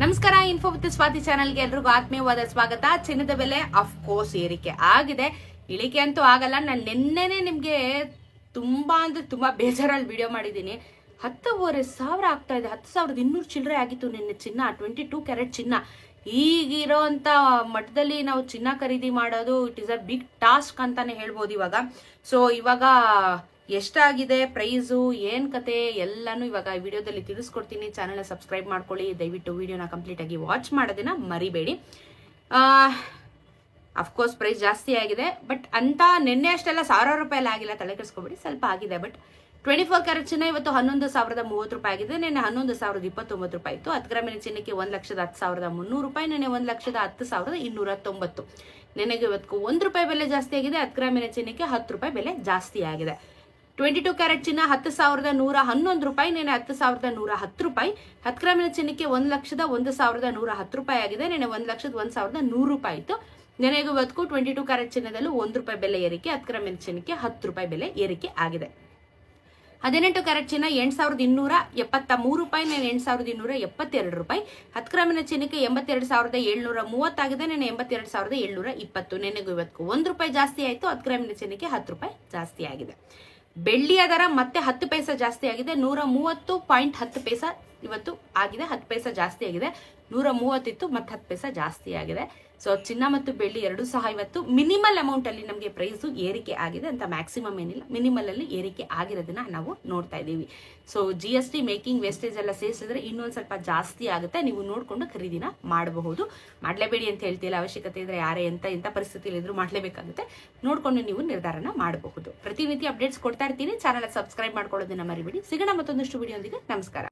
ನಮಸ್ಕಾರ. Info with Swati ಚಾನಲ್ಗೆ ಎಲ್ರಿಗೂ ಆತ್ಮೀಯವಾದ ಸ್ವಾಗತ. ಚಿನ್ನದ ಬೆಲೆ ಆಫ್ ಕೋರ್ಸ್ ಏರಿಕೆ ಆಗಿದೆ. ಇಳಿಕೆ ಅಂತೂ ಆಗಲ್ಲ. ನಾನು ನಿನ್ನೆನೆ ನಿಮ್ಗೆ ತುಂಬಾ ಬೇಜಾರಲ್ಲಿ ವಿಡಿಯೋ ಮಾಡಿದ್ದೀನಿ. 10,500 ಆಗ್ತಾ ಇದೆ. 10,200 ಚಿಲ್ಲರೆ ಆಗಿತ್ತು ನಿನ್ನೆ ಚಿನ್ನ. 22 ಕ್ಯಾರೆಟ್ ಚಿನ್ನ. ಈಗಿರೋಂಥ ಮಟ್ಟದಲ್ಲಿ ನಾವು ಚಿನ್ನ ಖರೀದಿ ಮಾಡೋದು it is a big task ಅಂತಾನೆ ಹೇಳ್ಬೋದು ಇವಾಗ. ಸೊ ಇವಾಗ ಎಷ್ಟಾಗಿದೆ ಪ್ರೈಸು, ಏನ್ ಕತೆ ಎಲ್ಲಾನು ಇವಾಗ ಈ ವಿಡಿಯೋದಲ್ಲಿ ತಿಳಿಸ್ಕೊಡ್ತೀನಿ. ಚಾನಲ್ನ ಸಬ್ಸ್ಕ್ರೈಬ್ ಮಾಡ್ಕೊಳ್ಳಿ. ದಯವಿಟ್ಟು ವಿಡಿಯೋನ ಕಂಪ್ಲೀಟ್ ಆಗಿ ವಾಚ್ ಮಾಡೋದನ್ನ ಮರಿಬೇಡಿ. ಅಫ್ಕೋರ್ಸ್ ಪ್ರೈಸ್ ಜಾಸ್ತಿ ಆಗಿದೆ, ಬಟ್ ಅಂತ ನಿನ್ನೆ ಅಷ್ಟೆಲ್ಲ 1,000 ರೂಪಾಯಿ ಎಲ್ಲ ಆಗಿಲ್ಲ, ತಲೆ ಕೆಡಿಸ್ಕೊಬೇಡಿ. ಸ್ವಲ್ಪ ಆಗಿದೆ. ಬಟ್ 24 ಕ್ಯಾರೆಟ್ ಚಿನ್ನ ಇವತ್ತು 11,030 ರೂಪಾಯಿ ಆಗಿದೆ. ನಿನ್ನೆ 11,029 ರೂಪಾಯಿ ಇತ್ತು. 10 ಗ್ರಾಮಿನ ಚಿನ್ನಕ್ಕೆ 1,10,300 ರೂಪಾಯಿ. ನಿನ್ನೆ 1,10,290. ನಿನಗೆ ಇವತ್ತು 1 ರೂಪಾಯಿ ಬೆಲೆ ಜಾಸ್ತಿ ಆಗಿದೆ. 10 ಗ್ರಾಮಿನ ಚಿನ್ನಕ್ಕೆ 10 ರೂಪಾಯಿ ಬೆಲೆ ಜಾಸ್ತಿ ಆಗಿದೆ. 22 ಕ್ಯಾರೆಟ್ ಚಿನ್ನ 10,111 ರೂಪಾಯಿ. ನೆನೆ 10,110 ರೂಪಾಯಿ. 10 ಗ್ರಾಮಿನ ಚಿನ್ನಕ್ಕೆ 1,01,110 ರೂಪಾಯಿ ಆಗಿದೆ. ನೆನೆ 1,01,100 ರೂಪಾಯಿ ಇತ್ತು. ನೆನೆಗೂ ಇವತ್ತು 22 ಕ್ಯಾರೆಟ್ ಚಿನ್ನದಲ್ಲೂ 1 ರೂಪಾಯಿ ಬೆಲೆ ಏರಿಕೆ. 10 ಗ್ರಾಮಿನ ಚಿನ್ನಕ್ಕೆ 10 ರೂಪಾಯಿ ಬೆಲೆ ಏರಿಕೆ ಆಗಿದೆ. 18 ಕ್ಯಾರೆಟ್ ಚಿನ್ನ 8,273 ರೂಪಾಯಿ. ನೆನೆ 8,272 ರೂಪಾಯಿ. 10 ಗ್ರಾಮಿನ ಚಿನ್ನಕ್ಕೆ 82,730 ಆಗಿದೆ. ನೆನೆ 82,720. ನೆನೆಗೂ ಇವತ್ತು 1 ರೂಪಾಯಿ ಜಾಸ್ತಿ ಆಯಿತು. 10 ಗ್ರಾಮಿನ ಚಿನ್ನಕ್ಕೆ 10 ರೂಪಾಯಿ ಜಾಸ್ತಿ ಆಗಿದೆ. ಬೆಳ್ಳಿಯ ದರ ಮತ್ತೆ 10 ಪೈಸೆ ಜಾಸ್ತಿ ಆಗಿದೆ. 130.10 ಪೈಸೆ ಇವತ್ತು ಆಗಿದೆ. 10 ಪೈಸೆ ಜಾಸ್ತಿ ಆಗಿದೆ. 130 ಇತ್ತು, ಮತ್ತೆ 10 ಪೈಸೆ ಜಾಸ್ತಿ ಆಗಿದೆ. ಸೊ ಚಿನ್ನ ಮತ್ತು ಬೆಳ್ಳಿ ಎರಡೂ ಸಹ ಇವತ್ತು ಮಿನಿಮಲ್ ಅಮೌಂಟ್ ಅಲ್ಲಿ ನಮಗೆ ಪ್ರೈಸ್ ಏರಿಕೆ ಆಗಿದೆ ಅಂತ. ಮ್ಯಾಕ್ಸಿಮಮ್ ಏನಿಲ್ಲ, ಮಿನಿಮಲ್ ಅಲ್ಲಿ ಏರಿಕೆ ಆಗಿರೋದನ್ನ ನಾವು ನೋಡ್ತಾ ಇದ್ದೀವಿ. ಸೊ GST ಮೇಕಿಂಗ್ ವೇಸ್ಟೇಜ್ ಎಲ್ಲ ಸೇರಿಸಿದ್ರೆ ಇನ್ನೊಂದು ಸ್ವಲ್ಪ ಜಾಸ್ತಿ ಆಗುತ್ತೆ. ನೀವು ನೋಡ್ಕೊಂಡು ಖರೀದಿನ ಮಾಡಬಹುದು. ಮಾಡಲೇಬೇಡಿ ಅಂತ ಹೇಳ್ತಿಲ್ಲ. ಅವಶ್ಯಕತೆ ಇದ್ರೆ ಯಾರೇ ಎಂತ ಪರಿಸ್ಥಿತಿಯಲ್ಲಿ ಇದ್ರೂ ಮಾಡಲೇಬೇಕಾಗುತ್ತೆ. ನೋಡ್ಕೊಂಡು ನೀವು ನಿರ್ಧಾರನ ಮಾಡಬಹುದು. ಪ್ರತಿನಿತ್ಯ ಅಪ್ಡೇಟ್ಸ್ ಕೊಡ್ತಾ ಇರ್ತೀನಿ. ಚಾನಲ್ ಸಬ್ಸ್ಕ್ರೈಬ್ ಮಾಡ್ಕೊಳ್ಳೋದನ್ನ ಮರಿಬೇಡಿ. ಸಿಗೋಣ ಮತ್ತೊಂದಷ್ಟು ವಿಡಿಯೋದಿಗೆ. ನಮಸ್ಕಾರ.